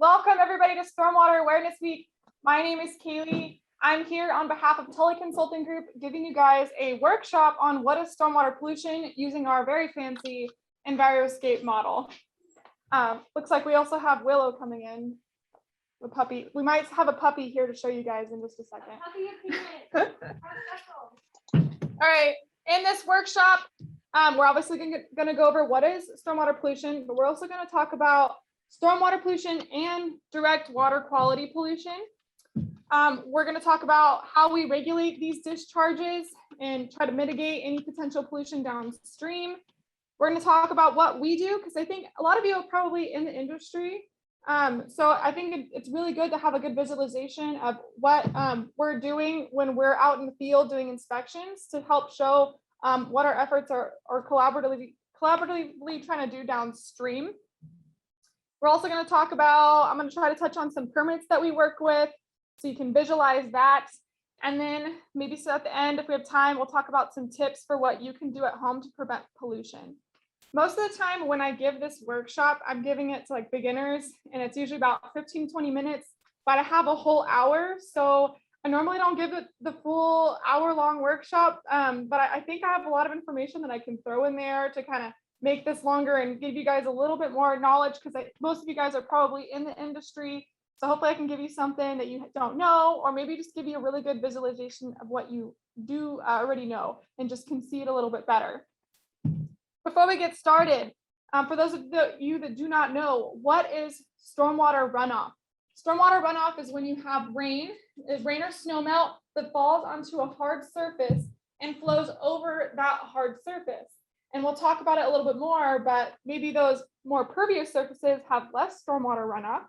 Welcome everybody to Stormwater Awareness Week. My name is Kaylee. I'm here on behalf of Tully Consulting Group, giving you guys a workshop on what is stormwater pollution using our very fancy Enviroscape model. Looks like we also have Willow coming in, the puppy. We might have a puppy here to show you guys in just a second. All right, in this workshop, we're obviously going to go over what is stormwater pollution, but we're also going to talk about stormwater pollution and direct water quality pollution. We're going to talk about how we regulate these discharges and try to mitigate any potential pollution downstream. We're going to talk about what we do, because I think a lot of you are probably in the industry. So I think it's really good to have a good visualization of what we're doing when we're out in the field doing inspections to help show what our efforts are collaboratively trying to do downstream. We're also going to talk about, I'm going to try to touch on some permits that we work with so you can visualize that. And then maybe so at the end, if we have time, we'll talk about some tips for what you can do at home to prevent pollution. Most of the time when I give this workshop, I'm giving it to like beginners, and it's usually about 15-20 minutes, but I have a whole hour. So I normally don't give it the full hour-long workshop, but I think I have a lot of information that I can throw in there to kind of make this longer and give you guys a little bit more knowledge, because most of you guys are probably in the industry. So hopefully I can give you something that you don't know, or maybe just give you a really good visualization of what you do already know and just can see it a little bit better. Before we get started, for those of you that do not know, what is stormwater runoff? Stormwater runoff is when you have rain or snow melt that falls onto a hard surface and flows over that hard surface. And we'll talk about it a little bit more, but maybe those more pervious surfaces have less stormwater runoff.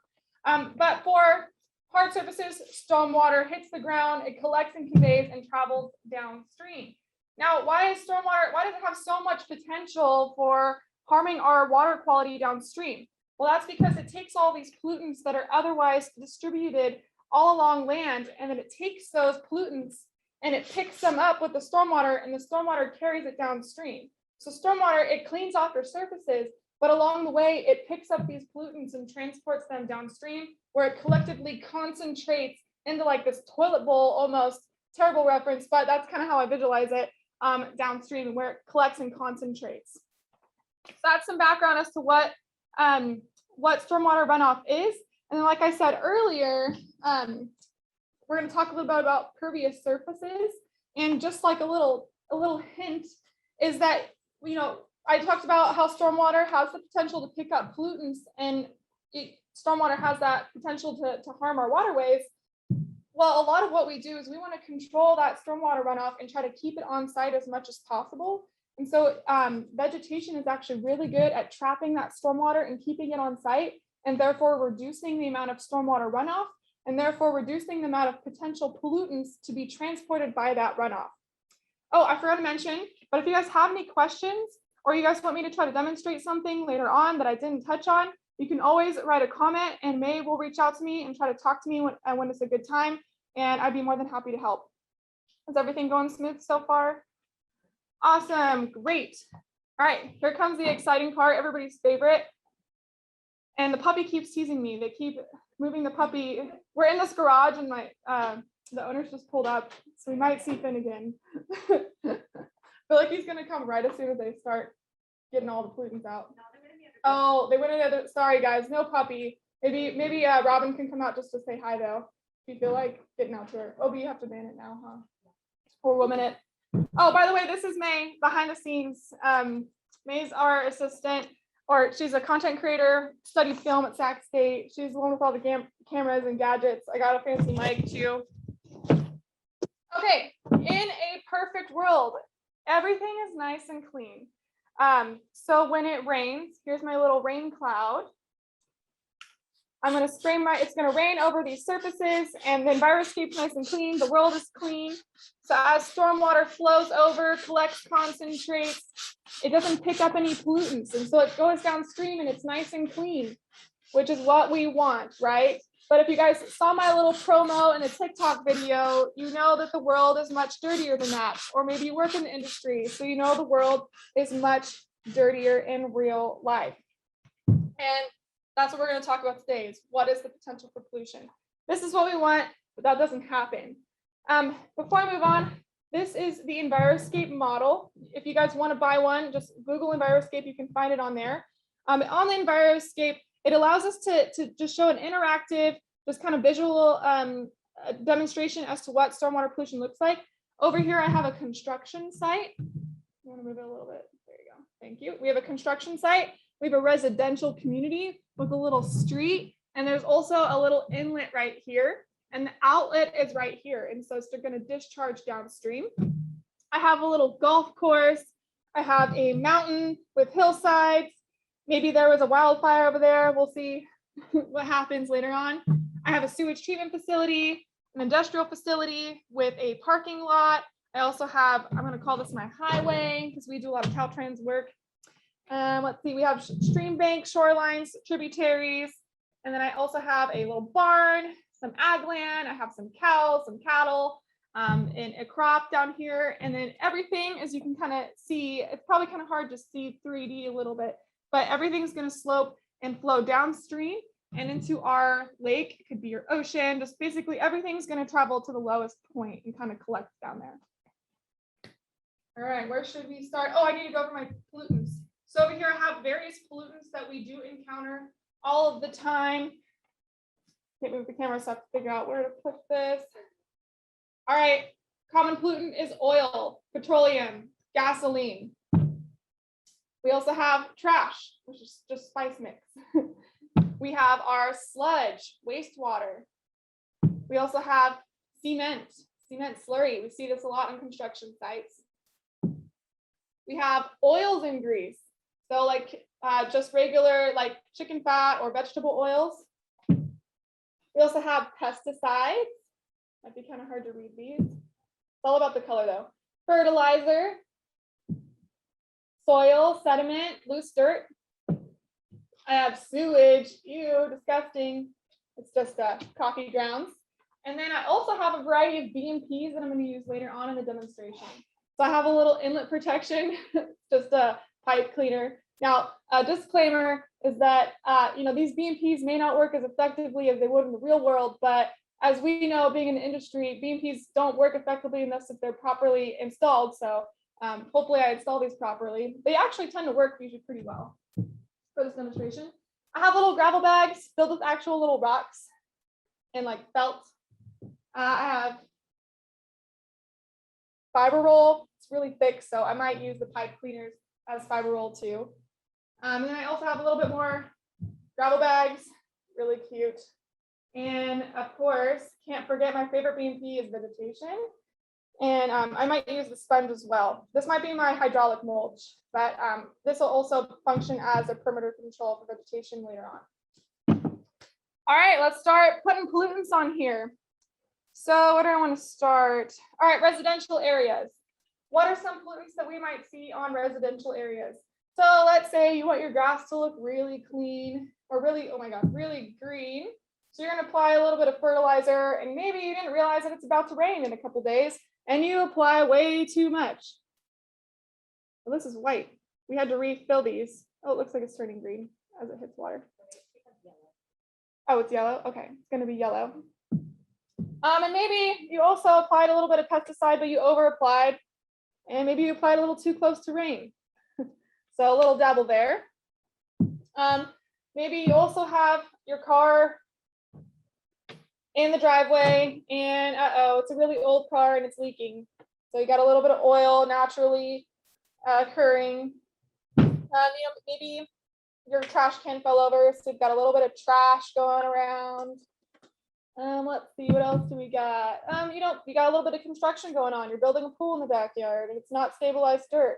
But for hard surfaces, stormwater hits the ground, it collects and conveys and travels downstream. Now, why does it have so much potential for harming our water quality downstream? Well, that's because it takes all these pollutants that are otherwise distributed all along land, and then it takes those pollutants and it picks them up with the stormwater, and the stormwater carries it downstream. So stormwater, it cleans off your surfaces, but along the way, it picks up these pollutants and transports them downstream, where it collectively concentrates into like this toilet bowl, almost terrible reference, but that's kind of how I visualize it, downstream, where it collects and concentrates. So that's some background as to what stormwater runoff is. And then, like I said earlier, we're going to talk a little bit about pervious surfaces. And just like a little hint is that, you know, I talked about how stormwater has the potential to pick up pollutants, and stormwater has that potential to harm our waterways. Well, a lot of what we do is we want to control that stormwater runoff and try to keep it on site as much as possible. And so vegetation is actually really good at trapping that stormwater and keeping it on site, and therefore reducing the amount of stormwater runoff, and therefore reducing the amount of potential pollutants to be transported by that runoff. Oh, I forgot to mention, but if you guys have any questions, or you guys want me to try to demonstrate something later on that I didn't touch on, you can always write a comment, and May will reach out to me and try to talk to me when it's a good time, and I'd be more than happy to help. Is everything going smooth so far? Awesome, great. All right, here comes the exciting part, everybody's favorite. And the puppy keeps teasing me. They keep moving the puppy. We're in this garage, and the owner's just pulled up, so we might see Finnegan. I feel like he's gonna come right as soon as they start getting all the pollutants out. Oh, they went in the other. Sorry guys, no puppy. Maybe Robin can come out just to say hi though, if you feel like getting out to her. Oh, but you have to ban it now, huh? Or woman it. Oh, by the way, this is May behind the scenes. May's our assistant, or she's a content creator, studied film at Sac State. She's the one with all the cameras and gadgets. I got a fancy mic too. Okay, in a perfect world, everything is nice and clean. So when it rains, here's my little rain cloud. I'm going to spray it's going to rain over these surfaces, and the Enviroscape's nice and clean. The world is clean. So as stormwater flows over, collects, concentrates, it doesn't pick up any pollutants. And so it goes downstream and it's nice and clean, which is what we want, right? But if you guys saw my little promo in a TikTok video, you know that the world is much dirtier than that. Or maybe you work in the industry, so you know the world is much dirtier in real life. And That's what we're going to talk about today is what is the potential for pollution. This is what we want, but that doesn't happen. Before I move on, this is the Enviroscape model. If you guys want to buy one, just Google Enviroscape, you can find it on there. On the Enviroscape, it allows us to just show an interactive, just kind of visual demonstration as to what stormwater pollution looks like. Over here, I have a construction site. I want to move it a little bit. There you go. Thank you. We have a construction site. We have a residential community with a little street, and there's also a little inlet right here, and the outlet is right here, and so it's going to discharge downstream. I have a little golf course. I have a mountain with hillsides. Maybe there was a wildfire over there. We'll see what happens later on. I have a sewage treatment facility, an industrial facility with a parking lot. I also have, I'm going to call this my highway because we do a lot of Caltrans work. Let's see, we have stream banks, shorelines, tributaries, and then I also have a little barn, some ag land. I have some cows, some cattle, and a crop down here. And then everything, as you can kind of see, it's probably kind of hard to see 3D a little bit, but everything's going to slope and flow downstream and into our lake. It could be your ocean. Just basically everything's going to travel to the lowest point and kind of collect down there. All right, where should we start? Oh, I need to go over my pollutants. So over here, I have various pollutants that we do encounter all of the time. Can't move the camera, so I have to figure out where to put this. All right, common pollutant is oil, petroleum, gasoline. We also have trash, which is just spice mix. We have our sludge, wastewater. We also have cement slurry. We see this a lot on construction sites. We have oils and grease. So like just regular like chicken fat or vegetable oils. We also have pesticides. Might be kind of hard to read these. It's all about the color though. Fertilizer, soil, sediment, loose dirt. I have sewage, ew, disgusting. It's just coffee grounds. And then I also have a variety of BMPs that I'm going to use later on in the demonstration. So I have a little inlet protection, just a pipe cleaner. Now, a disclaimer is that these BMPs may not work as effectively as they would in the real world, but as we know, being in the industry, BMPs don't work effectively unless if they're properly installed. So hopefully I install these properly. They actually tend to work usually pretty well for this demonstration. I have little gravel bags filled with actual little rocks and like felt. I have fiber roll. It's really thick, so I might use the pipe cleaners as fiber roll too. And then I also have a little bit more gravel bags, really cute. And of course, can't forget my favorite BMP is vegetation. And I might use the sponge as well. This might be my hydraulic mulch, but this will also function as a perimeter control for vegetation later on. All right, let's start putting pollutants on here. So what do I want to start? All right, residential areas. What are some pollutants that we might see on residential areas? So let's say you want your grass to look really clean or really, oh my God, really green. So you're going to apply a little bit of fertilizer and maybe you didn't realize that it's about to rain in a couple days and you apply way too much. Well, this is white. We had to refill these. Oh, it looks like it's turning green as it hits water. Oh, it's yellow. Okay, it's going to be yellow. And maybe you also applied a little bit of pesticide, but you over applied, and maybe you applied a little too close to rain. So a little dabble there. Maybe you also have your car in the driveway, and it's a really old car and it's leaking. So you got a little bit of oil naturally occurring. Maybe your trash can fell over, so you've got a little bit of trash going around. Let's see, what else do we got? You got a little bit of construction going on. You're building a pool in the backyard and it's not stabilized dirt.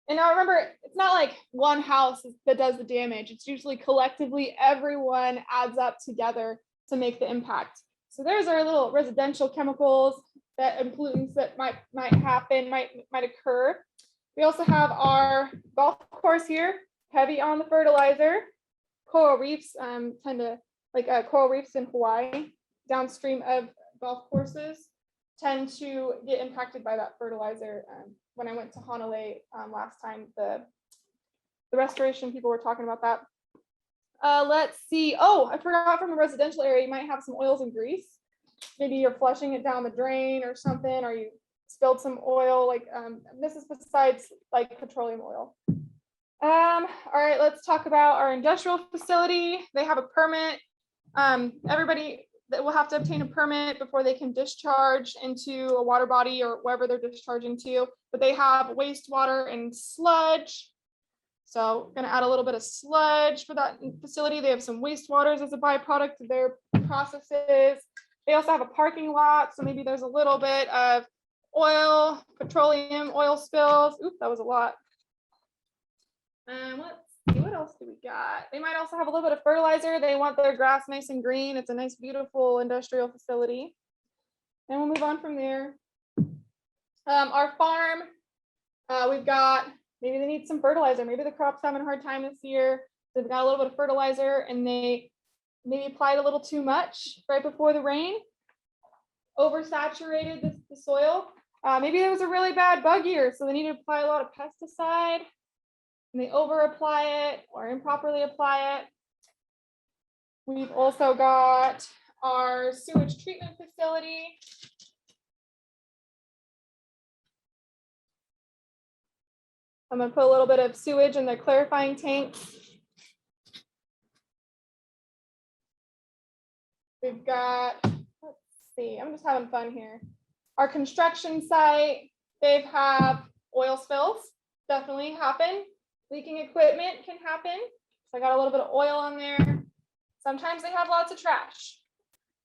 And now remember, it's not like one house that does the damage. It's usually collectively everyone adds up together to make the impact. So there's our little residential chemicals and pollutants that might happen, might occur. We also have our golf course here, heavy on the fertilizer. Coral reefs tend to, coral reefs in Hawaii, downstream of golf courses, tend to get impacted by that fertilizer. When I went to Honolulu last time, the restoration people were talking about that. Let's see. Oh, I forgot, from a residential area, you might have some oils and grease. Maybe you're flushing it down the drain or something, or you spilled some oil. Like this is besides like petroleum oil. All right, let's talk about our industrial facility. They have a permit. Everybody that will have to obtain a permit before they can discharge into a water body or wherever they're discharging to, but they have wastewater and sludge. So going to add a little bit of sludge for that facility. They have some wastewaters as a byproduct of their processes. They also have a parking lot. So maybe there's a little bit of oil, petroleum, oil spills. Oops, that was a lot. Let's see, what else do we got? They might also have a little bit of fertilizer. They want their grass nice and green. It's a nice, beautiful industrial facility. And we'll move on from there. Our farm, we've got, maybe they need some fertilizer. Maybe the crop's having a hard time this year. They've got a little bit of fertilizer and they maybe applied a little too much right before the rain, oversaturated the soil. Maybe there was a really bad bug year, so they need to apply a lot of pesticide and they over apply it or improperly apply it. We've also got our sewage treatment facility. I'm going to put a little bit of sewage in the clarifying tanks. We've got, let's see, I'm just having fun here. Our construction site, they have oil spills, definitely happen. Leaking equipment can happen. So I got a little bit of oil on there. Sometimes they have lots of trash.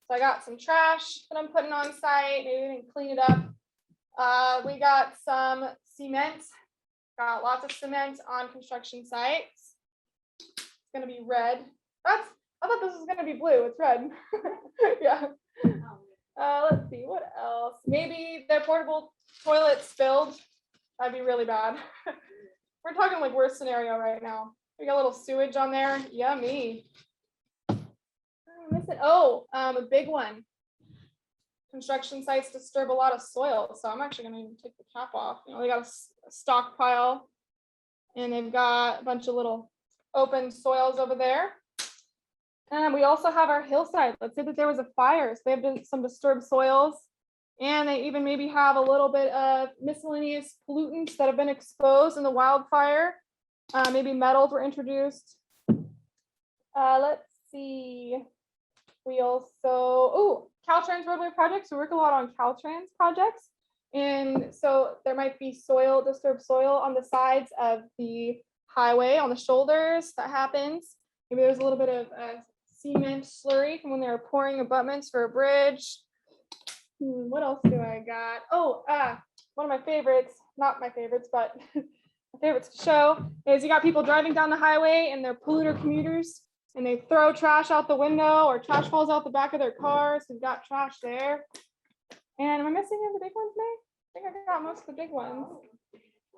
So I got some trash that I'm putting on site. Maybe we can clean it up. We got some cement. Got lots of cement on construction sites. It's gonna be red. I thought this was gonna be blue. It's red. Yeah. Let's see, what else? Maybe their portable toilet spilled. That'd be really bad. We're talking like worst scenario right now. We got a little sewage on there. Yummy. A big one. Construction sites disturb a lot of soil, so I'm actually going to take the cap off. You know, they got a stockpile, and they've got a bunch of little open soils over there. And we also have our hillside. Let's say that there was a fire, so they have some disturbed soils, and they even maybe have a little bit of miscellaneous pollutants that have been exposed in the wildfire. Maybe metals were introduced. Let's see. We also, Caltrans roadway projects. We work a lot on Caltrans projects. And so there might be disturbed soil on the sides of the highway, on the shoulders. That happens. Maybe there's a little bit of cement slurry from when they were pouring abutments for a bridge. What else do I got? One of my favorites, not my favorites, but my favorites to show is you got people driving down the highway and they're polluter commuters and they throw trash out the window or trash falls out the back of their car. So we've got trash there. And am I missing any of the big ones, May? I think I got most of the big ones.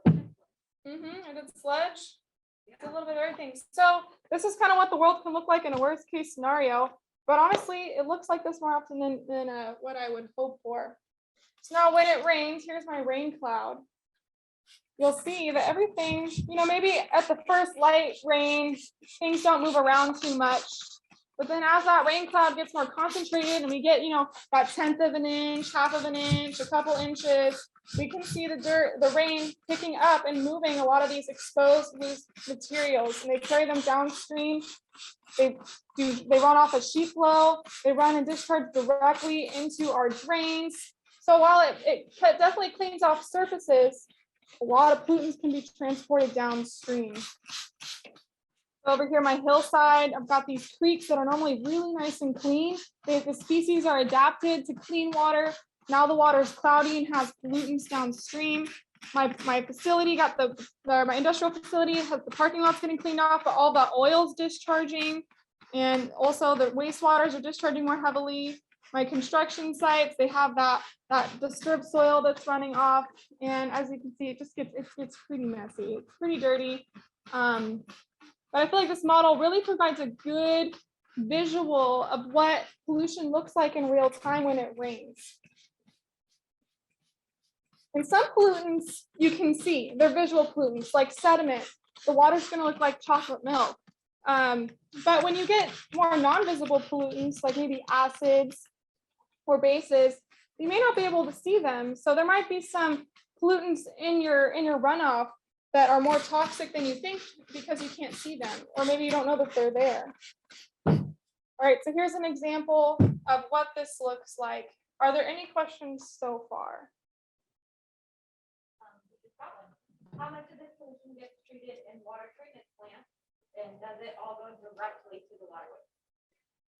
I did sludge. It's a little bit of everything. So this is kind of what the world can look like in a worst case scenario. But honestly, it looks like this more often than what I would hope for. So now when it rains, here's my rain cloud. You'll see that everything, maybe at the first light rain, things don't move around too much. But then as that rain cloud gets more concentrated and we get, that 1/10 of an inch, 1/2 of an inch, a couple inches, we can see the rain picking up and moving a lot of these exposed loose materials, and they carry them downstream. They run off a sheet flow, they run and discharge directly into our drains. So while it definitely cleans off surfaces, a lot of pollutants can be transported downstream. Over here, my hillside, I've got these creeks that are normally really nice and clean. The species are adapted to clean water. Now the water is cloudy and has pollutants downstream. My facility my industrial facility has the parking lots getting cleaned off, but all the oil's discharging, and also the wastewaters are discharging more heavily. My construction sites, they have that disturbed soil that's running off, and as you can see, it gets pretty messy. It's pretty dirty. But I feel like this model really provides a good visual of what pollution looks like in real time when it rains. And some pollutants you can see, they're visual pollutants like sediment. The water's going to look like chocolate milk. But when you get more non-visible pollutants, like maybe acids or bases, you may not be able to see them. So there might be some pollutants in your runoff that are more toxic than you think because you can't see them, or maybe you don't know that they're there. All right, so here's an example of what this looks like. Are there any questions so far? How much of this pollution gets treated in water treatment plants, and does it all go directly to the waterway?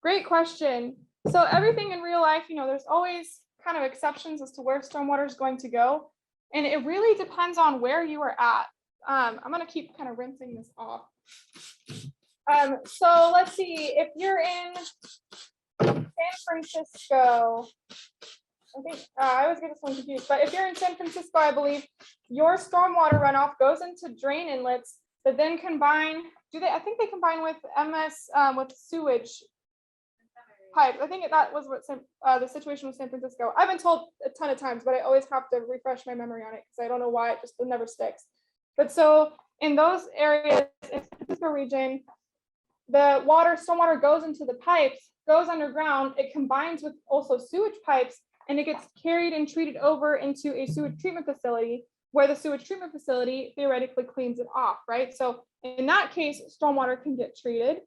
Great question. So everything in real life, there's always kind of exceptions as to where stormwater is going to go. And it really depends on where you are at. I'm going to keep kind of rinsing this off. So let's see, if you're in San Francisco, I think I always get this one confused, but if you're in San Francisco, I believe your stormwater runoff goes into drain inlets that then combine, I think they combine with with sewage pipes. I think that was what the situation with San Francisco. I've been told a ton of times, but I always have to refresh my memory on it because I don't know why it never sticks. But so in those areas, in the San Francisco region, the stormwater goes into the pipes, goes underground, it combines with also sewage pipes, and it gets carried and treated over into a sewage treatment facility, where the sewage treatment facility theoretically cleans it off, right? So in that case, stormwater can get treated.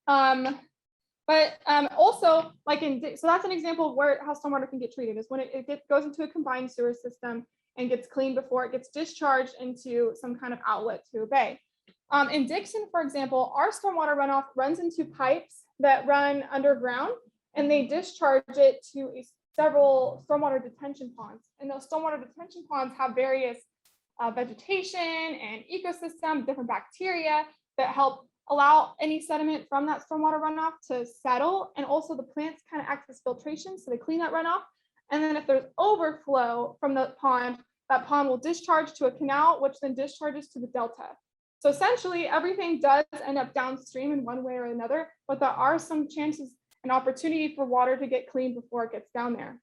But also, so that's an example of how stormwater can get treated, is when it goes into a combined sewer system and gets cleaned before it gets discharged into some kind of outlet to a bay. In Dixon, for example, our stormwater runoff runs into pipes that run underground, and they discharge it to several stormwater detention ponds. And those stormwater detention ponds have various vegetation and ecosystem, different bacteria that help allow any sediment from that stormwater runoff to settle. And also the plants kind of act as filtration, so they clean that runoff. And then if there's overflow from the pond, that pond will discharge to a canal, which then discharges to the delta. So essentially, everything does end up downstream in one way or another, but there are some chances and opportunity for water to get cleaned before it gets down there.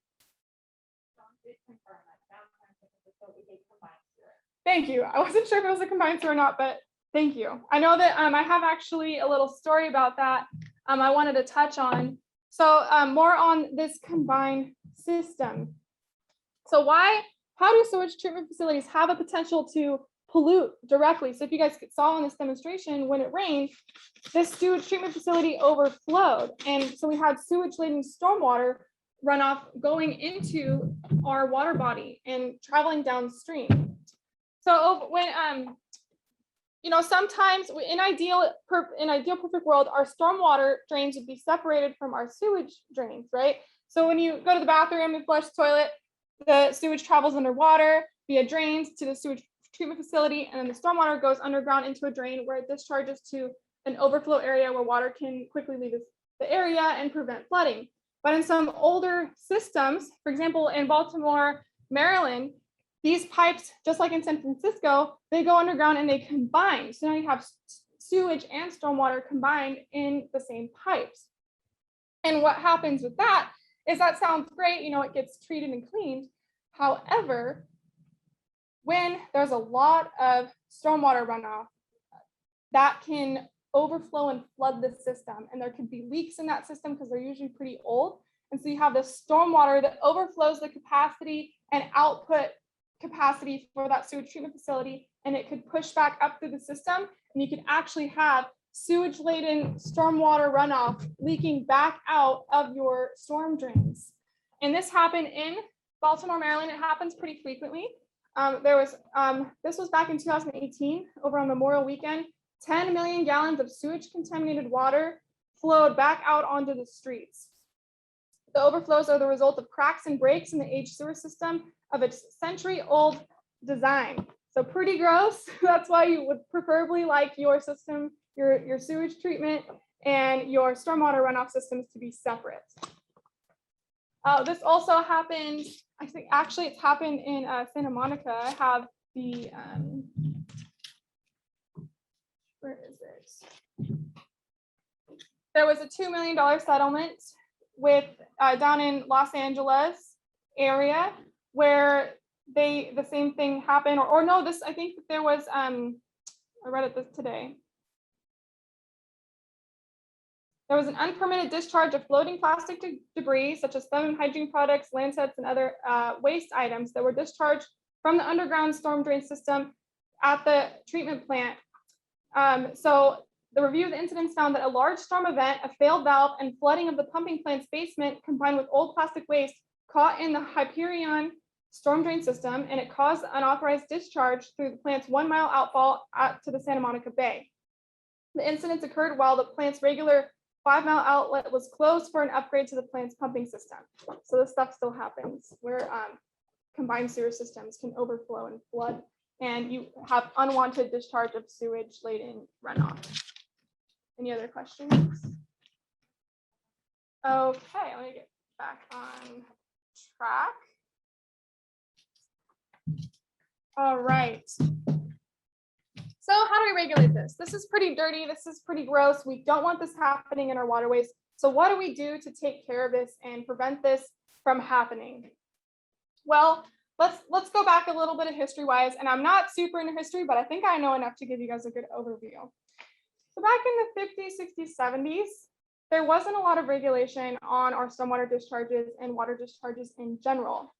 Thank you. I wasn't sure if it was a combined sewer or not, but thank you. I know that I have actually a little story about that I wanted to touch on. So more on this combined system. So how do sewage treatment facilities have a potential to pollute directly? So if you guys saw in this demonstration, when it rained, this sewage treatment facility overflowed. And so we had sewage laden stormwater runoff going into our water body and traveling downstream. So when sometimes in ideal perfect world, our stormwater drains would be separated from our sewage drains, right? So when you go to the bathroom and flush the toilet, the sewage travels underwater via drains to the sewage treatment facility, and then the stormwater goes underground into a drain where it discharges to an overflow area where water can quickly leave the area and prevent flooding. But in some older systems, for example, in Baltimore, Maryland, these pipes, just like in San Francisco, they go underground and they combine. So now you have sewage and stormwater combined in the same pipes. And what happens with that is that sounds great, it gets treated and cleaned. However, when there's a lot of stormwater runoff, that can overflow and flood the system. And there could be leaks in that system because they're usually pretty old. And so you have this stormwater that overflows the capacity and output capacity for that sewage treatment facility, and it could push back up through the system, and you could actually have sewage-laden stormwater runoff leaking back out of your storm drains. And this happened in Baltimore, Maryland. It happens pretty frequently. This was back in 2018, over on Memorial Weekend. 10 million gallons of sewage contaminated water flowed back out onto the streets. The overflows are the result of cracks and breaks in the aged sewer system of its century-old design. So pretty gross. That's why you would preferably like your system, your sewage treatment and your stormwater runoff systems to be separate. This also happened, I think actually it's happened in Santa Monica. I have the, where is it? There was a $2 million settlement with down in Los Angeles area where the same thing happened, or no, I think that there was, I read it today. There was an unpermitted discharge of floating plastic debris, such as foam and hygiene products, landsets, and other waste items that were discharged from the underground storm drain system at the treatment plant. So the review of the incidents found that a large storm event, a failed valve, and flooding of the pumping plant's basement combined with old plastic waste caught in the Hyperion storm drain system, and it caused unauthorized discharge through the plant's 1 mile outfall to the Santa Monica Bay. The incidents occurred while the plant's regular 5 mile outlet was closed for an upgrade to the plant's pumping system. So this stuff still happens where combined sewer systems can overflow and flood, and you have unwanted discharge of sewage laden runoff. Any other questions? Okay, let me get back on track. All right. So how do we regulate this? This is pretty dirty. This is pretty gross. We don't want this happening in our waterways. So what do we do to take care of this and prevent this from happening? Well, let's go back a little bit of history-wise, and I'm not super into history, but I think I know enough to give you guys a good overview. So back in the 50s, 60s, 70s, there wasn't a lot of regulation on our stormwater discharges and water discharges in general.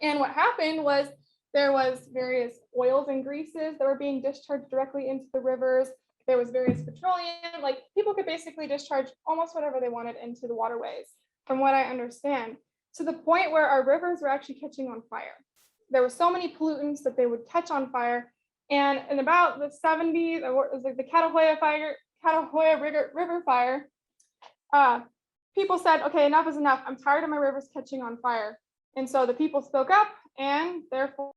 And what happened was there was various oils and greases that were being discharged directly into the rivers. There was various petroleum, like people could basically discharge almost whatever they wanted into the waterways, from what I understand, to the point where our rivers were actually catching on fire. There were so many pollutants that they would catch on fire. And in about the 70s, it was like the Catalhoya River fire, people said, okay, enough is enough. I'm tired of my rivers catching on fire. And so the people spoke up, and therefore,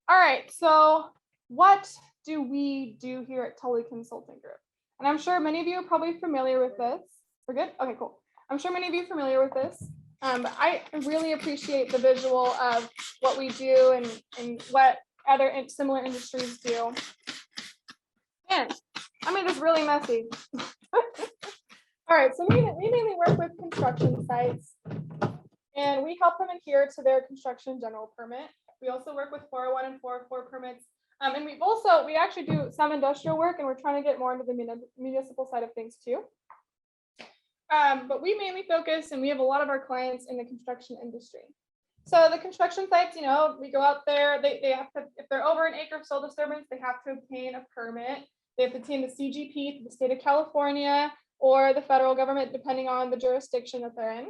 all right, so what do we do here at Tully Consulting Group? And I'm sure many of you are probably familiar with this. We're good? Okay, cool. I'm sure many of you are familiar with this. But I really appreciate the visual of what we do and what other similar industries do. And I made this really messy. All right, so we mainly work with construction sites, and we help them adhere to their construction general permit. We also work with 401 and 404 permits. And we actually do some industrial work, and we're trying to get more into the municipal side of things too. But we mainly focus, and we have a lot of our clients in the construction industry. So the construction sites, we go out there, they have to, if they're over an acre of soil disturbance, they have to obtain a permit. They have to obtain the CGP through the state of California or the federal government, depending on the jurisdiction that they're in.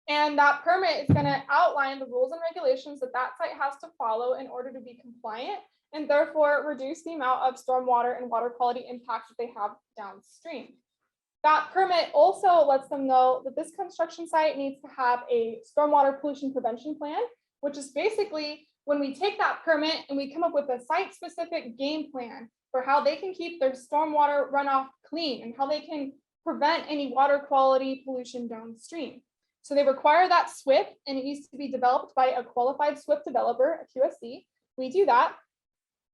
And that permit is going to outline the rules and regulations that site has to follow in order to be compliant, and therefore reduce the amount of stormwater and water quality impact that they have downstream. That permit also lets them know that this construction site needs to have a stormwater pollution prevention plan, which is basically when we take that permit and we come up with a site-specific game plan for how they can keep their stormwater runoff clean and how they can prevent any water quality pollution downstream. So they require that SWIP, and it needs to be developed by a qualified SWIP developer, a QSC. We do that.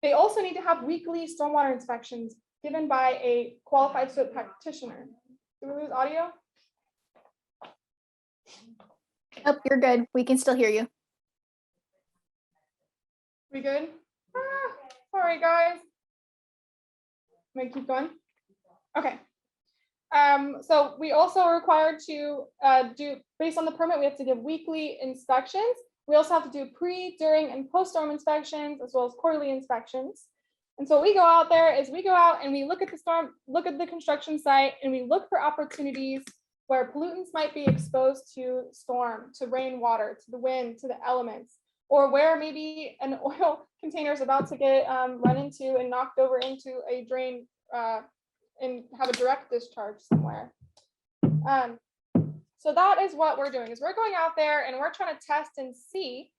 They also need to have weekly stormwater inspections given by a qualified SWIP practitioner. Did we lose audio? Nope, you're good. We can still hear you. We good? Sorry, guys. Am I keep going? Okay. So we also are required to do, based on the permit, we have to give weekly inspections. We also have to do pre, during, and post-storm inspections, as well as quarterly inspections. And so what we go out there is we go out and we look at the construction site, and we look for opportunities where pollutants might be exposed to storm, to rainwater, to the wind, to the elements, or where maybe an oil container is about to get run into and knocked over into a drain and have a direct discharge somewhere. So that is what we're doing, is we're going out there and we're trying to test and see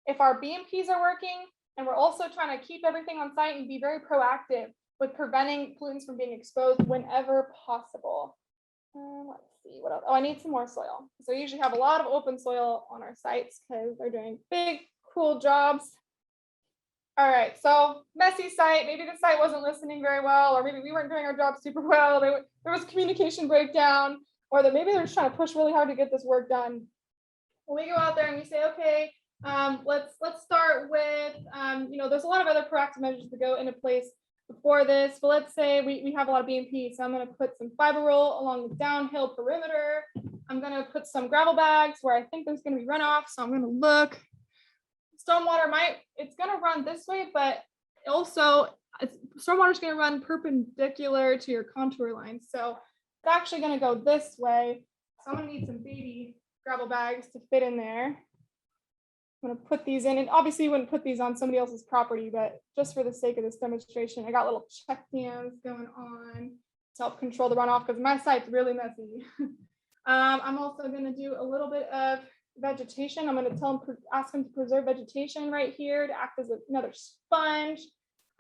if our BMPs are working. And we're also trying to keep everything on site and be very proactive with preventing pollutants from being exposed whenever possible. Let's see what else. Oh, I need some more soil. So we usually have a lot of open soil on our sites because they're doing big, cool jobs. All right, so messy site. Maybe the site wasn't listening very well, or maybe we weren't doing our job super well. There was communication breakdown, or that maybe they're just trying to push really hard to get this work done. We go out there and we say, okay, let's start with, there's a lot of other proactive measures that go into place before this, but let's say we have a lot of BMPs. So I'm going to put some fiber roll along the downhill perimeter. I'm going to put some gravel bags where I think there's going to be runoff. So I'm going to look. Stormwater it's going to run this way, but also stormwater is going to run perpendicular to your contour line. So it's actually going to go this way. So I'm going to need some baby gravel bags to fit in there. I'm going to put these in, and obviously you wouldn't put these on somebody else's property, but just for the sake of this demonstration, I got little check dams going on to help control the runoff because my site's really messy. I'm also going to do a little bit of vegetation. I'm going to ask them to preserve vegetation right here to act as another sponge.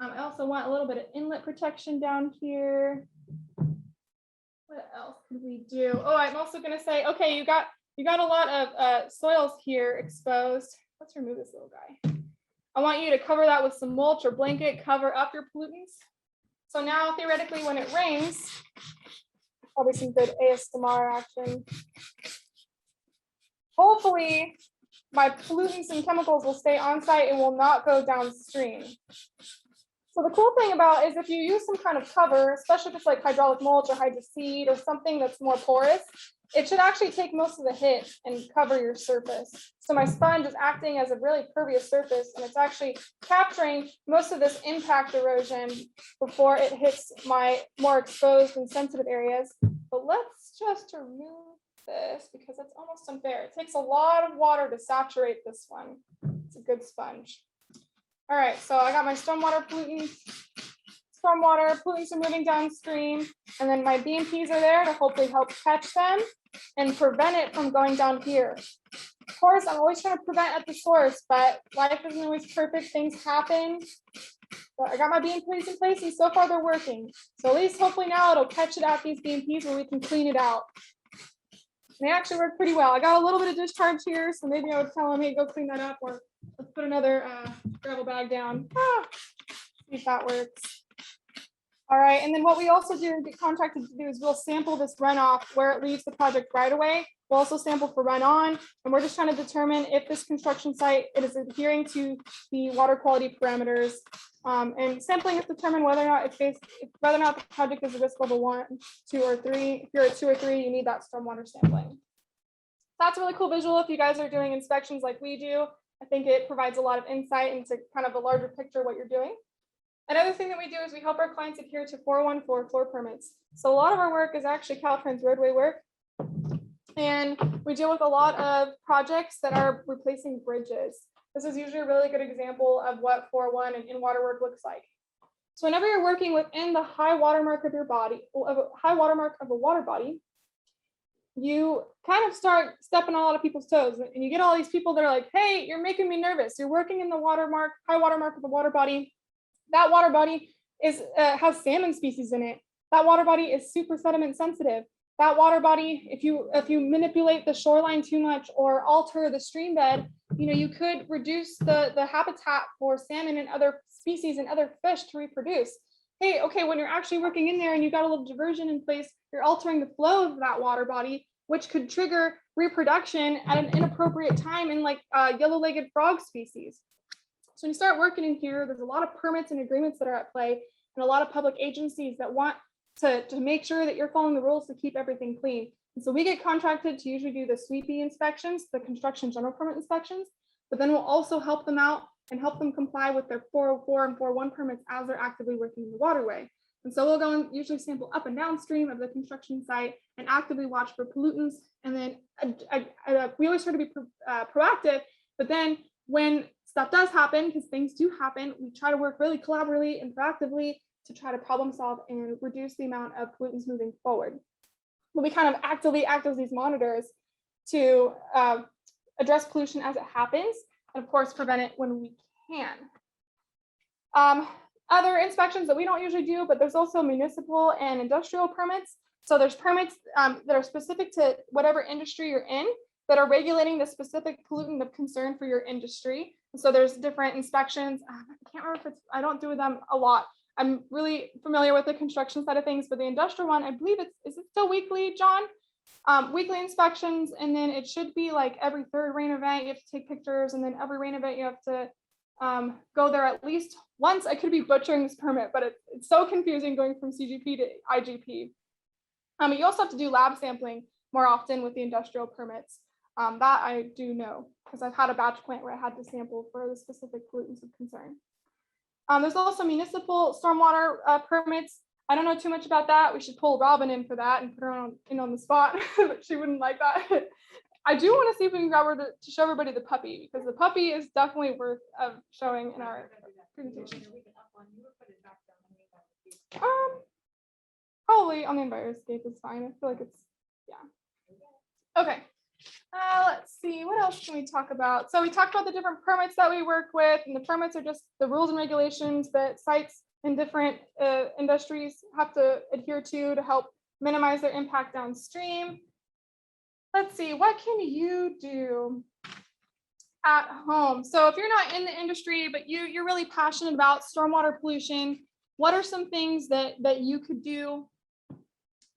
I also want a little bit of inlet protection down here. What else could we do? Oh, I'm also going to say, okay, you got a lot of soils here exposed. Let's remove this little guy. I want you to cover that with some mulch or blanket, cover up your pollutants. So now theoretically when it rains, probably some good ASMR action. Hopefully my pollutants and chemicals will stay on site and will not go downstream. So the cool thing about is if you use some kind of cover, especially if it's like hydraulic mulch or hydroseed or something that's more porous, it should actually take most of the hit and cover your surface. So my sponge is acting as a really pervious surface, and it's actually capturing most of this impact erosion before it hits my more exposed and sensitive areas. But let's just remove this because it's almost unfair. It takes a lot of water to saturate this one. It's a good sponge. All right, so I got my stormwater pollutants. Stormwater pollutants are moving downstream, and then my BMPs are there to hopefully help catch them and prevent it from going down here. Of course, I'm always trying to prevent at the source, but life isn't always perfect. Things happen. But I got my BMPs in place, and so far they're working. So at least hopefully now it'll catch it at these BMPs where we can clean it out. And they actually work pretty well. I got a little bit of discharge here, so maybe I would tell them, hey, go clean that up, or let's put another gravel bag down. See if that works. All right, and then what we also do and get contracted to do is we'll sample this runoff where it leaves the project right away. We'll also sample for run on, and we're just trying to determine if this construction site is adhering to the water quality parameters. And sampling is determined whether or not the project is a risk level 1, 2, or 3. If you're at 2 or 3, you need that stormwater sampling. That's a really cool visual if you guys are doing inspections like we do. I think it provides a lot of insight into kind of a larger picture of what you're doing. Another thing that we do is we help our clients adhere to 414 floor permits. So a lot of our work is actually Caltrans roadway work. And we deal with a lot of projects that are replacing bridges. This is usually a really good example of what 401 and in-water work looks like. So whenever you're working within the high watermark of your body, high watermark of a water body, you kind of start stepping on a lot of people's toes, and you get all these people that are like, hey, you're making me nervous. You're working in the high watermark of the water body. That water body has salmon species in it. That water body is super sediment sensitive. That water body, if you manipulate the shoreline too much or alter the stream bed, you could reduce the habitat for salmon and other species and other fish to reproduce. Hey, okay, when you're actually working in there and you've got a little diversion in place, you're altering the flow of that water body, which could trigger reproduction at an inappropriate time in like yellow-legged frog species. So when you start working in here, there's a lot of permits and agreements that are at play, and a lot of public agencies that want to make sure that you're following the rules to keep everything clean. And so we get contracted to usually do the sweepy inspections, the construction general permit inspections, but then we'll also help them out and help them comply with their 404 and 401 permits as they're actively working in the waterway. And so we'll go and usually sample up and downstream of the construction site and actively watch for pollutants. And then we always try to be proactive, but then when stuff does happen, because things do happen, we try to work really collaboratively and proactively to try to problem solve and reduce the amount of pollutants moving forward. But we kind of actively act as these monitors to address pollution as it happens, and of course, prevent it when we can. Other inspections that we don't usually do, but there's also municipal and industrial permits. So there's permits that are specific to whatever industry you're in that are regulating the specific pollutant of concern for your industry. And so there's different inspections. I can't remember if I don't do them a lot. I'm really familiar with the construction side of things, but the industrial one, I believe is it still weekly, John? Weekly inspections, and then it should be like every third rain event, you have to take pictures, and then every rain event you have to go there at least once. I could be butchering this permit, but it's so confusing going from CGP to IGP. You also have to do lab sampling more often with the industrial permits. That I do know because I've had a batch plant where I had to sample for the specific pollutants of concern. There's also municipal stormwater permits. I don't know too much about that. We should pull Robin in for that and put her on the spot, but she wouldn't like that. I do want to see if we can grab her to show everybody the puppy, because the puppy is definitely worth showing in our presentation. Probably on the Enviroscape is fine. I feel like it's, yeah. Okay. Let's see, what else can we talk about? So we talked about the different permits that we work with, and the permits are just the rules and regulations that sites in different industries have to adhere to help minimize their impact downstream. Let's see, what can you do at home? So if you're not in the industry, but you're really passionate about stormwater pollution, what are some things that you could do?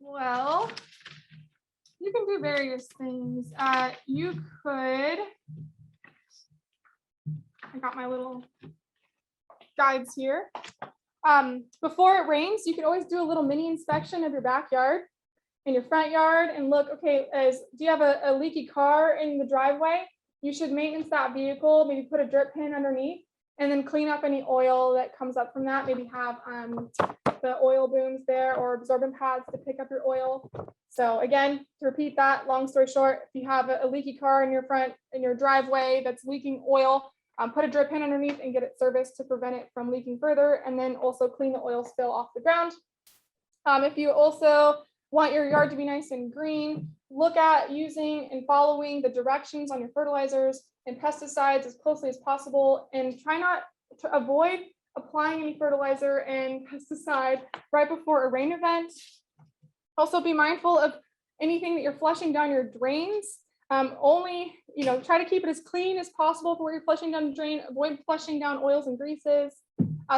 Well, you can do various things. You could, I got my little guides here. Before it rains, you can always do a little mini inspection of your backyard and your front yard and look, okay, do you have a leaky car in the driveway? You should maintenance that vehicle, maybe put a drip pan underneath, and then clean up any oil that comes up from that. Maybe have the oil booms there or absorbent pads to pick up your oil. So again, to repeat that, long story short, if you have a leaky car in your driveway that's leaking oil, put a drip pan underneath and get it serviced to prevent it from leaking further, and then also clean the oil spill off the ground. If you also want your yard to be nice and green, look at using and following the directions on your fertilizers and pesticides as closely as possible, and try not to avoid applying any fertilizer and pesticide right before a rain event. Also be mindful of anything that you're flushing down your drains. Only, try to keep it as clean as possible for where you're flushing down the drain. Avoid flushing down oils and greases.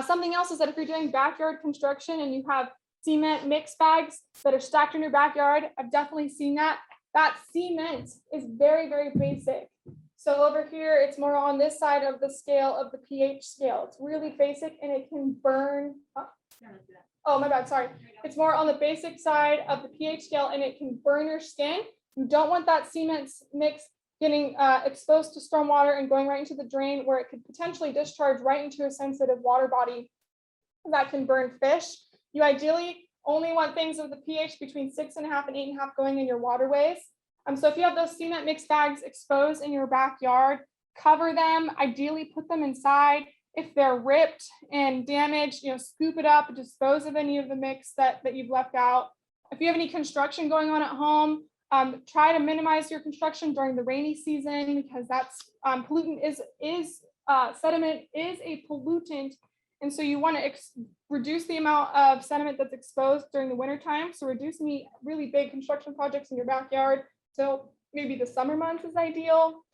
Something else is that if you're doing backyard construction and you have cement mix bags that are stacked in your backyard, I've definitely seen that. That cement is very, very basic. So over here, it's more on this side of the scale of the pH scale. It's really basic and it can burn. Oh, my bad, sorry. It's more on the basic side of the pH scale and it can burn your skin. You don't want that cement mix getting exposed to stormwater and going right into the drain where it could potentially discharge right into a sensitive water body that can burn fish. You ideally only want things with a pH between 6.5 and 8.5 going in your waterways. So if you have those cement mix bags exposed in your backyard, cover them, ideally put them inside. If they're ripped and damaged, scoop it up, dispose of any of the mix that you've left out. If you have any construction going on at home, try to minimize your construction during the rainy season, because that's pollutant sediment is a pollutant. And so you want to reduce the amount of sediment that's exposed during the winter time. So reduce any really big construction projects in your backyard. So maybe the summer months is ideal.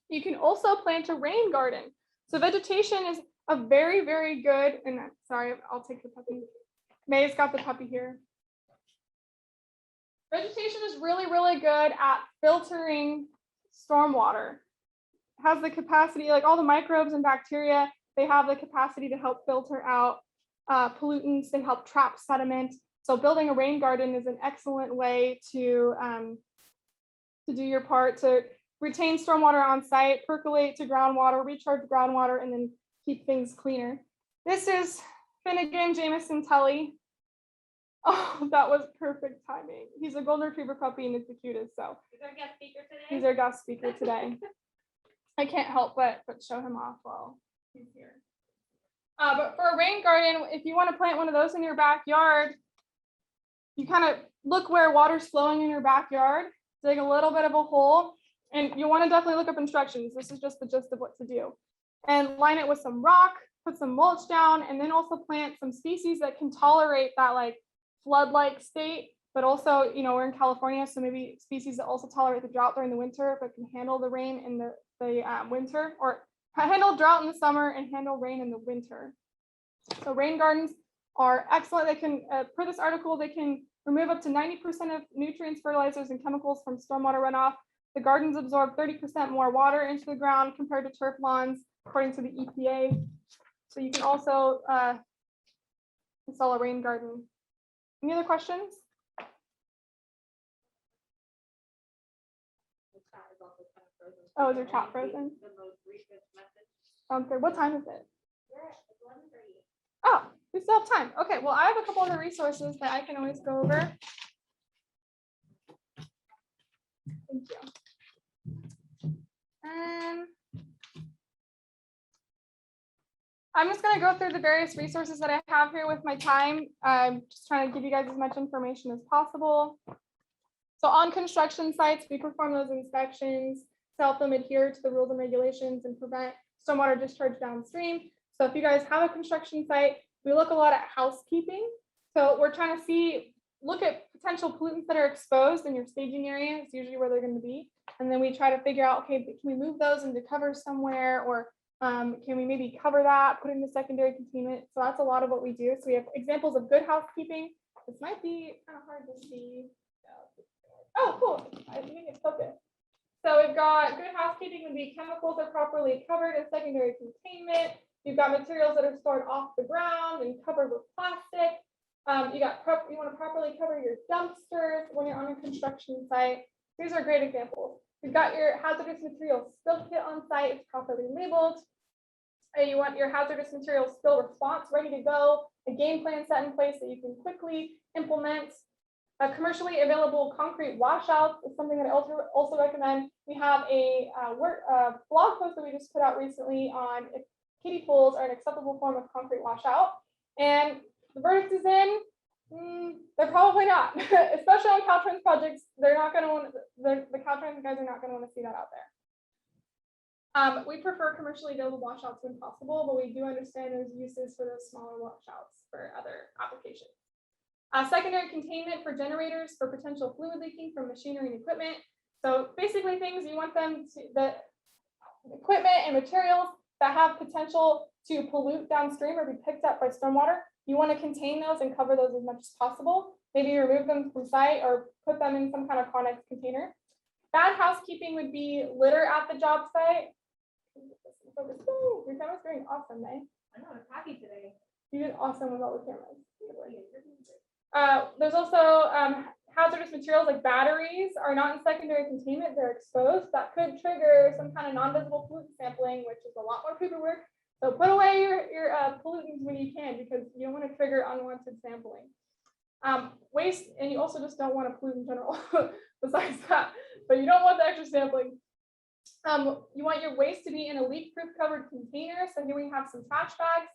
You can also plant a rain garden. So vegetation is a very, very good, and sorry, I'll take the puppy. May's got the puppy here. Vegetation is really, really good at filtering stormwater. It has the capacity, like all the microbes and bacteria, they have the capacity to help filter out pollutants. They help trap sediment. So building a rain garden is an excellent way to do your part to retain stormwater on site, percolate to groundwater, recharge groundwater, and then keep things cleaner. This is Finnegan Jameson Tully. Oh, that was perfect timing. He's a golden retriever puppy and it's the cutest. So He's our guest speaker today. he's our guest speaker today. I can't help but show him off while he's here. But for a rain garden, if you want to plant one of those in your backyard, you kind of look where water's flowing in your backyard, dig a little bit of a hole, and you want to definitely look up instructions. This is just the gist of what to do. And line it with some rock, put some mulch down, and then also plant some species that can tolerate that like flood-like state, but also, we're in California, so maybe species that also tolerate the drought during the winter, but can handle the rain in the winter, or handle drought in the summer and handle rain in the winter. So rain gardens are excellent. They can, per this article, they can remove up to 90% of nutrients, fertilizers, and chemicals from stormwater runoff. The gardens absorb 30% more water into the ground compared to turf lawns. according to the EPA. So you can also install a rain garden. Any other questions? Oh, is your chat frozen? Okay, what time is it? Oh, we still have time. Okay, well, I have a couple other resources that I can always go over. Thank you. I'm just going to go through the various resources that I have here with my time. I'm just trying to give you guys as much information as possible. So on construction sites, we perform those inspections to help them adhere to the rules and regulations and prevent stormwater discharge downstream. So if you guys have a construction site, we look a lot at housekeeping. So we're trying to look at potential pollutants that are exposed in your staging area. It's usually where they're going to be. And then we try to figure out, okay, can we move those into cover somewhere, or can we maybe cover that, put in the secondary containment? So that's a lot of what we do. So we have examples of good housekeeping. This might be kind of hard to see. Oh, cool. I think it's focused. So we've got good housekeeping would be chemicals are properly covered in secondary containment. You've got materials that are stored off the ground and covered with plastic. You want to properly cover your dumpsters when you're on a construction site. These are great examples. You've got your hazardous materials spill kit on site. It's properly labeled. You want your hazardous materials spill response ready to go. A game plan set in place that you can quickly implement. Commercially available concrete washouts is something that I also recommend. We have a blog post that we just put out recently on if kiddie pools are an acceptable form of concrete washout. And the verdict is in, they're probably not, especially on Caltrans projects. They're not going to want, the Caltrans guys are not going to want to see that out there. We prefer commercially available washouts when possible, but we do understand there's uses for those smaller washouts for other applications. Secondary containment for generators for potential fluid leaking from machinery and equipment. So basically things you want them to, the equipment and materials that have potential to pollute downstream or be picked up by stormwater. You want to contain those and cover those as much as possible. Maybe remove them from site or put them in some kind of Connex container. Bad housekeeping would be litter at the job site. Your camera's doing awesome, May. I know, it's happy today. You did awesome with all the cameras. There's also hazardous materials like batteries are not in secondary containment, they're exposed. That could trigger some kind of non-visible pollutant sampling, which is a lot more paperwork. So put away your pollutants when you can, because you don't want to trigger unwanted sampling. Waste, and you also just don't want to pollute in general besides that, but you don't want the extra sampling. You want your waste to be in a leak-proof covered container. So here we have some trash bags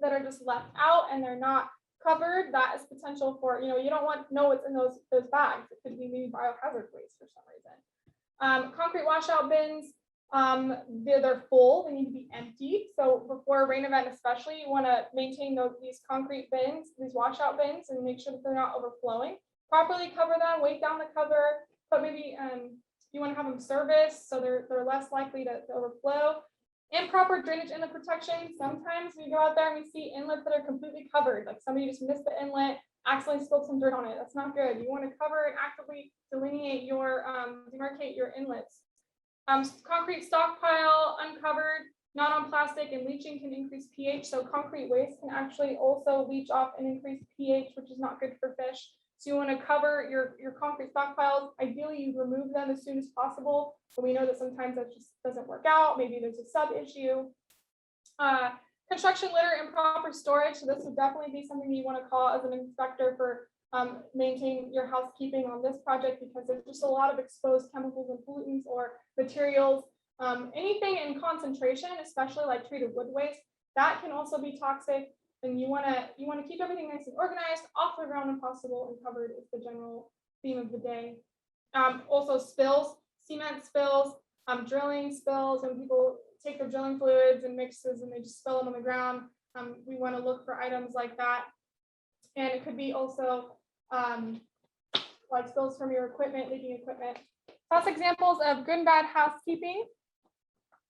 that are just left out and they're not covered. That is potential for, you don't want to know what's in those bags. It could be maybe biohazard waste for some reason. Concrete washout bins, they're full, they need to be emptied. So before a rain event especially, you want to maintain these concrete bins, these washout bins, and make sure that they're not overflowing. Properly cover them, weight down the cover, but maybe you want to have them serviced so they're less likely to overflow. Improper drainage inlet protection. Sometimes we go out there and we see inlets that are completely covered, like somebody just missed the inlet, accidentally spilled some dirt on it. That's not good. You want to cover and actively demarcate your inlets. Concrete stockpile uncovered, not on plastic, and leaching can increase pH. So concrete waste can actually also leach off and increase pH, which is not good for fish. So you want to cover your concrete stockpiles. Ideally, you remove them as soon as possible. But we know that sometimes that just doesn't work out. Maybe there's a sub issue. Construction litter, improper storage. So this would definitely be something you want to call as an inspector for maintaining your housekeeping on this project, because there's just a lot of exposed chemicals and pollutants or materials. Anything in concentration, especially like treated wood waste, that can also be toxic. And you want to keep everything nice and organized, off the ground if possible, and covered is the general theme of the day. Also spills, cement spills, drilling spills, and people take their drilling fluids and mixes and they just spill them on the ground. We want to look for items like that. And it could be also like spills from your equipment, leaking equipment. That's examples of good and bad housekeeping.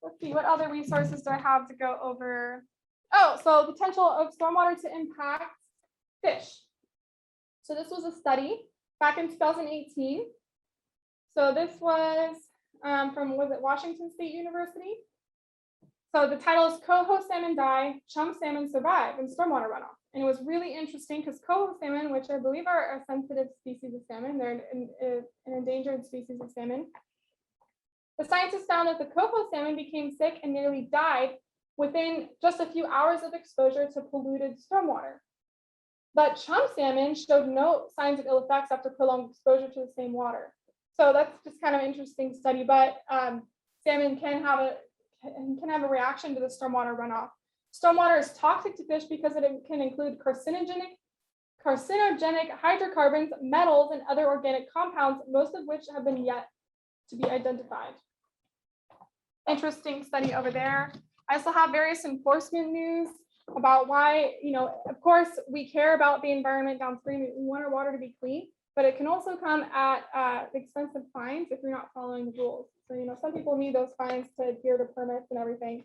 Let's see, what other resources do I have to go over? Oh, so potential of stormwater to impact fish. So this was a study back in 2018. So this was from, was it Washington State University? So the title is Coho Salmon Die, Chum Salmon Survive in Stormwater Runoff. And it was really interesting because coho salmon, which I believe are a sensitive species of salmon, they're an endangered species of salmon. The scientists found that the coho salmon became sick and nearly died within just a few hours of exposure to polluted stormwater. But chum salmon showed no signs of ill effects after prolonged exposure to the same water. So that's just kind of an interesting study, but salmon can have a reaction to the stormwater runoff. Stormwater is toxic to fish because it can include carcinogenic hydrocarbons, metals, and other organic compounds, most of which have been yet to be identified. Interesting study over there. I also have various enforcement news about why, of course, we care about the environment downstream. We want our water to be clean, but it can also come at expensive fines if you're not following the rules. So, some people need those fines to adhere to permits and everything.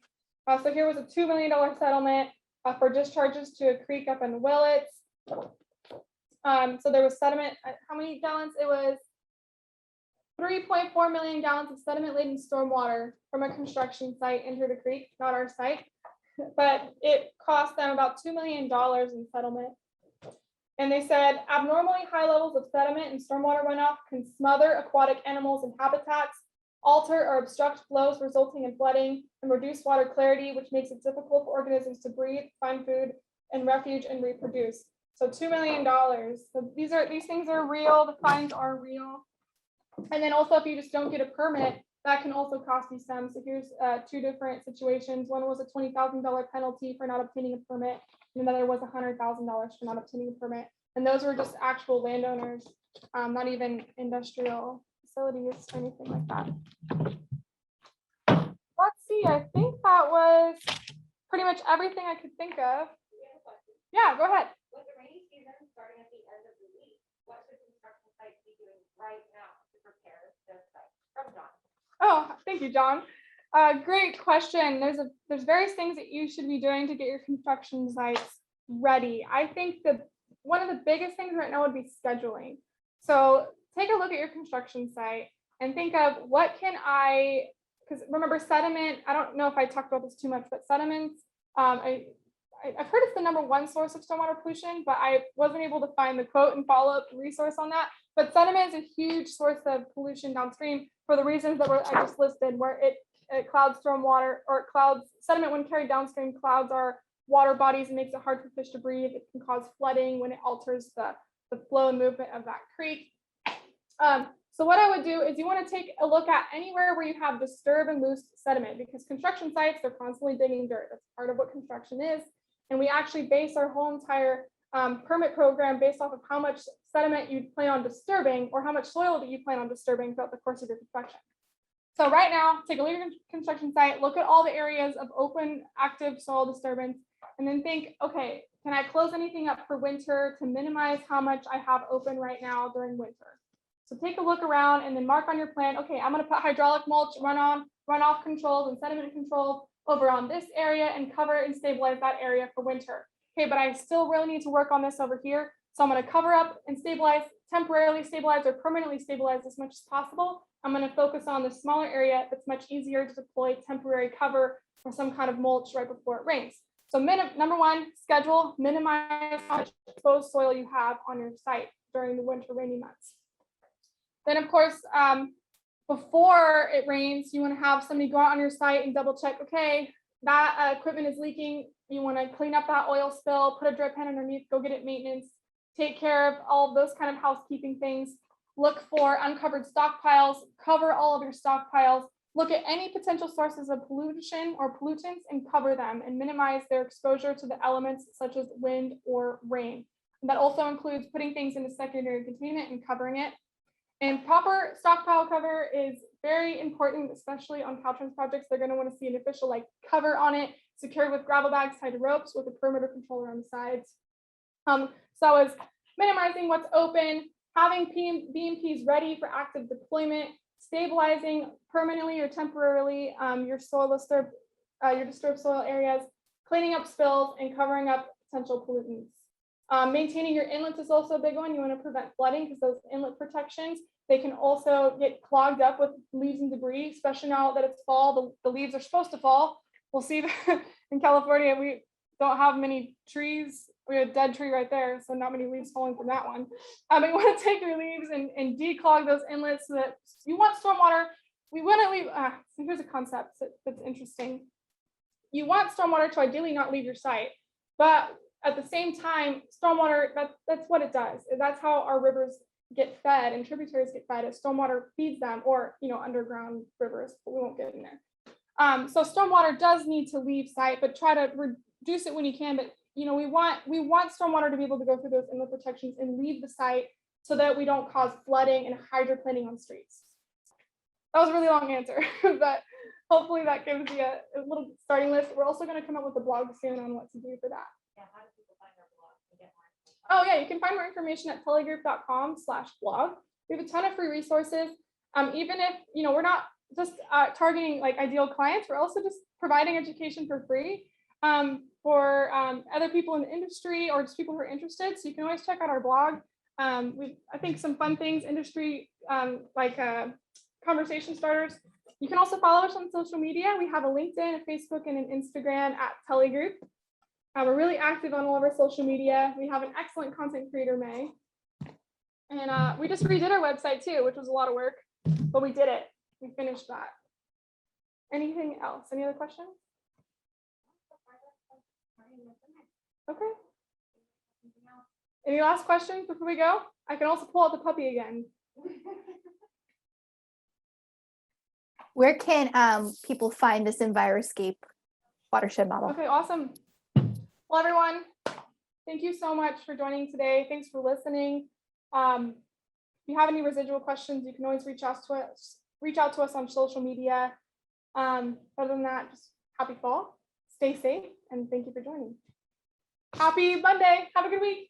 So here was a $2 million settlement for discharges to a creek up in Willits. So there was sediment. How many gallons? It was 3.4 million gallons of sediment-laden stormwater from a construction site entered the creek, not our site, but it cost them about $2 million in settlement. And they said abnormally high levels of sediment and stormwater runoff can smother aquatic animals and habitats, alter or obstruct flows resulting in flooding, and reduce water clarity, which makes it difficult for organisms to breathe, find food and refuge, and reproduce. So $2 million. So these things are real. The fines are real. And then also, if you just don't get a permit, that can also cost you some. So here's two different situations. One was a $20,000 penalty for not obtaining a permit, and another was $100,000 for not obtaining a permit. And those were just actual landowners, not even industrial facilities or anything like that. Let's see, I think that was pretty much everything I could think of. Yeah, go ahead. With the rainy season starting at the end of the week, what should construction sites be doing right now to prepare their site? From John. Oh, thank you, John. Great question. There's various things that you should be doing to get your construction sites ready. I think that one of the biggest things right now would be scheduling. So take a look at your construction site and think of what can because remember sediment, I don't know if I talked about this too much, but sediments, I've heard it's the #1 source of stormwater pollution, but I wasn't able to find the quote and follow-up resource on that. But sediment is a huge source of pollution downstream for the reasons that I just listed, where it clouds stormwater, or it clouds sediment when carried downstream, clouds our water bodies and makes it hard for fish to breathe. It can cause flooding when it alters the flow and movement of that creek. So what I would do is you want to take a look at anywhere where you have disturbed and loose sediment, because construction sites, they're constantly digging dirt. That's part of what construction is. And we actually base our whole entire permit program based off of how much sediment you plan on disturbing or how much soil that you plan on disturbing throughout the course of your construction. So right now, take a look at your construction site, look at all the areas of open, active soil disturbance, and then think, okay, can I close anything up for winter to minimize how much I have open right now during winter? So take a look around and then mark on your plan, okay, I'm gonna put hydraulic mulch, runoff controls and sediment control over on this area and cover and stabilize that area for winter. Okay, but I still really need to work on this over here. So I'm going to cover up and stabilize, temporarily stabilize or permanently stabilize as much as possible. I'm going to focus on the smaller area that's much easier to deploy temporary cover or some kind of mulch right before it rains. So #1, schedule, minimize how much exposed soil you have on your site during the winter rainy months. Then of course, before it rains, you want to have somebody go out on your site and double check, okay, that equipment is leaking. You want to clean up that oil spill, put a drip pan underneath, go get it maintenance, take care of all of those kind of housekeeping things. Look for uncovered stockpiles, cover all of your stockpiles, look at any potential sources of pollution or pollutants and cover them and minimize their exposure to the elements such as wind or rain. And that also includes putting things into secondary containment and covering it. And proper stockpile cover is very important, especially on Caltrans projects. They're going to want to see an official cover on it, secured with gravel bags tied to ropes with a perimeter controller on the sides. So is minimizing what's open, having BMPs ready for active deployment, stabilizing permanently or temporarily your disturbed soil areas, cleaning up spills, and covering up potential pollutants. Maintaining your inlets is also a big one. You want to prevent flooding because those inlet protections, they can also get clogged up with leaves and debris, especially now that it's fall. The leaves are supposed to fall, we'll see that in California, we don't have many trees. We have a dead tree right there, so not many leaves falling from that one. But you want to take your leaves and declog those inlets so that you want stormwater. We want to leave, so here's a concept that's interesting. You want stormwater to ideally not leave your site, but at the same time, stormwater, that's what it does. That's how our rivers get fed and tributaries get fed, as stormwater feeds them, or underground rivers, but we won't get in there. So stormwater does need to leave site, but try to reduce it when you can. But we want stormwater to be able to go through those inlet protections and leave the site so that we don't cause flooding and hydroplaning on streets. That was a really long answer, but hopefully that gives you a little starting list. We're also going to come up with a blog soon on what to do for that. Yeah, how do people find our blog to get more information? Oh yeah, you can find more information at tullygroup.com/blog. We have a ton of free resources. Even if we're not just targeting like ideal clients, we're also just providing education for free for other people in the industry or just people who are interested. So you can always check out our blog. I think some fun things, industry conversation starters. You can also follow us on social media. We have a LinkedIn, a Facebook, and an Instagram at Tully Group. We're really active on all of our social media. We have an excellent content creator, May. And we just redid our website too, which was a lot of work, but we did it. We finished that. Anything else? Any other questions? Okay. Any last questions before we go? I can also pull out the puppy again. Where can people find this Enviroscape watershed model? Okay, awesome. Well, everyone, thank you so much for joining today. Thanks for listening. If you have any residual questions, you can always reach out to us on social media. Other than that, just happy fall, stay safe, and thank you for joining. Happy Monday. Have a good week.